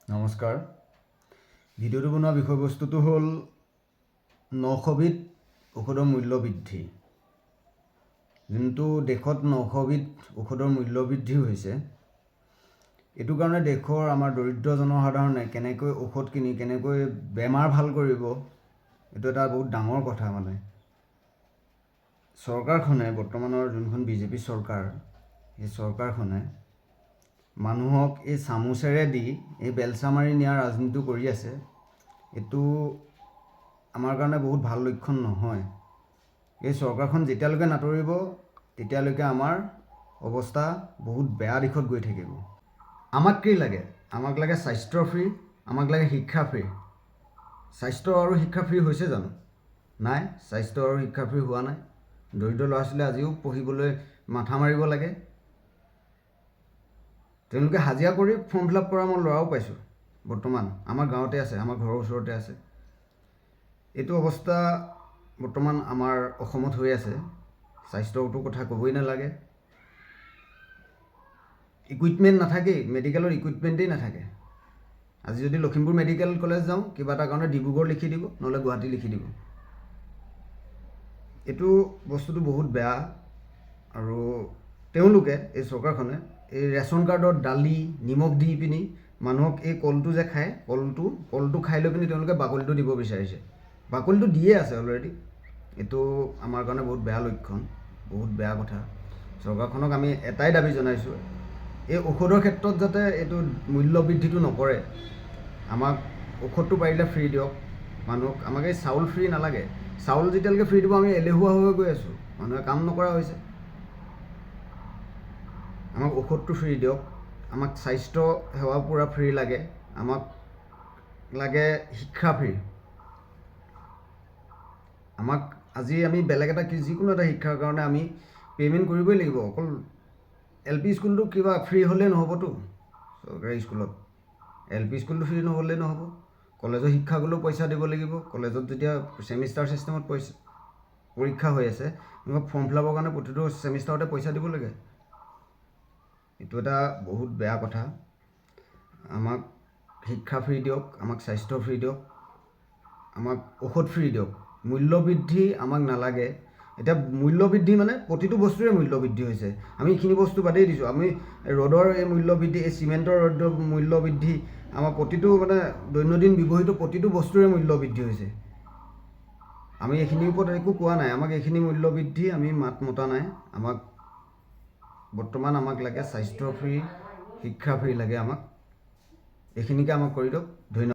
নমস্কাৰ। ভিডিঅ'টো বনোৱা বিষয়বস্তুটো হ'ল ৯০০বিধ ঔষধৰ মূল্য বৃদ্ধি। যোনটো দেশত ৯০০বিধ ঔষধৰ মূল্য বৃদ্ধি হৈছে, এইটো কাৰণে দেশৰ আমাৰ দৰিদ্ৰ জনসাধাৰণে কেনেকৈ ঔষধ কিনি কেনেকৈ বেমাৰ ভাল কৰিব, এইটো এটা বহুত ডাঙৰ কথা। চৰকাৰখনে বৰ্তমানৰ যোনখন বিজেপি চৰকাৰ, এই চৰকাৰখনে মানুহক এই চামুচেৰে দি এই বেলচা মাৰি নিয়াৰ ৰাজনীতিটো কৰি আছে। এইটো আমাৰ কাৰণে বহুত ভাল লক্ষণ নহয়। এই চৰকাৰখন যেতিয়ালৈকে নাতৰিব তেতিয়ালৈকে আমাৰ অৱস্থা বহুত বেয়া দিশত গৈ থাকিব। আমাক কি লাগে? আমাক লাগে স্বাস্থ্য ফ্ৰী, আমাক লাগে শিক্ষা ফ্ৰী। স্বাস্থ্য আৰু শিক্ষা ফ্ৰী হৈছে জানো? নাই, স্বাস্থ্য আৰু শিক্ষা ফ্ৰী হোৱা নাই। দৰিদ্ৰ ল'ৰা ছোৱালীয়ে আজিও পঢ়িবলৈ মাথা মাৰিব লাগে। তেওঁলোকে হাজিৰা কৰি ফৰ্ম ফিল আপ কৰা মই ল'ৰাও পাইছোঁ। বৰ্তমান আমাৰ গাঁৱতে আছে, আমাৰ ঘৰৰ ওচৰতে আছে। এইটো অৱস্থা বৰ্তমান আমাৰ অসমত হৈ আছে। স্বাস্থ্যটোৰ কথা ক'বই নালাগে। ইকুইপমেণ্ট নাথাকেই, মেডিকেলৰ ইকুইপমেণ্টেই নাথাকে। আজি যদি লখিমপুৰ মেডিকেল কলেজ যাওঁ, কিবা এটা কাৰণে ডিব্ৰুগড় লিখি দিব, নহ'লে গুৱাহাটী লিখি দিব। এইটো বস্তুটো বহুত বেয়া। আৰু তেওঁলোকে, এই চৰকাৰখনে এই ৰেচন কাৰ্ডত দালি নিমখ দি পিনি মানুহক এই কলটো যে খায়, কলটো খাই লৈ পিনি তেওঁলোকে বাকলিটো দিব বিচাৰিছে। বাকলিটো দিয়ে আছে অলৰেডি। এইটো আমাৰ কাৰণে বহুত বেয়া লক্ষণ, বহুত বেয়া কথা। চৰকাৰখনক আমি এটাই দাবী জনাইছোঁ, এই ঔষধৰ ক্ষেত্ৰত যাতে এইটো মূল্য বৃদ্ধিটো নকৰে। আমাক ঔষধটো পাৰিলে ফ্ৰী দিয়ক মানুহক। আমাক এই চাউল ফ্ৰী নালাগে। চাউল যেতিয়ালৈকে ফ্ৰী দিব আমি এলেহুৱা হৈ গৈ আছোঁ, মানুহে কাম নকৰা হৈছে। আমাক ঔষধটো ফ্ৰী দিয়ক। আমাক স্বাস্থ্য সেৱা পূৰা ফ্ৰী লাগে। আমাক লাগে শিক্ষা ফ্ৰী। আমাক আজি আমি বেলেগ এটা যিকোনো এটা শিক্ষাৰ কাৰণে আমি পে'মেণ্ট কৰিবই লাগিব। অকল LP স্কুলটো কিবা ফ্ৰী হ'লেই নহ'বতো। চৰকাৰী স্কুলত LP স্কুলটো ফ্ৰী নহ'লেই নহ'ব। কলেজৰ শিক্ষা গ'লেও পইচা দিব লাগিব। কলেজত যেতিয়া ছেমিষ্টাৰ ছিষ্টেমত পৰীক্ষা হৈ আছে, ফৰ্ম ফিল আপৰ কাৰণে প্ৰতিটো ছেমিষ্টাৰতে পইচা দিব লাগে। এইটো এটা বহুত বেয়া কথা। আমাক শিক্ষা ফ্ৰী দিয়ক, আমাক স্বাস্থ্য ফ্ৰী দিয়ক, আমাক ঔষধ ফ্ৰী দিয়ক। মূল্য বৃদ্ধি আমাক নালাগে। এতিয়া মূল্য বৃদ্ধি মানে প্ৰতিটো বস্তুৰে মূল্য বৃদ্ধি হৈছে। আমি এইখিনি বস্তু বাদেই দিছোঁ। আমি ৰ'দৰ এই মূল্য বৃদ্ধি, এই চিমেণ্টৰ ৰ'দৰ মূল্য বৃদ্ধি, আমাৰ প্ৰতিটো দৈনন্দিন ব্যৱহৃত প্ৰতিটো বস্তুৰে মূল্য বৃদ্ধি হৈছে। আমি এইখিনিৰ ওপৰত একো কোৱা নাই। আমাক এইখিনি মূল্য বৃদ্ধি আমি মাত মতা নাই। বৰ্তমান আমাক লাগে স্বাস্থ্য ফ্ৰী, শিক্ষা ফ্ৰী লাগে আমাক। এইখিনিকে আমাক কৰি দিয়ক। ধন্যবাদ।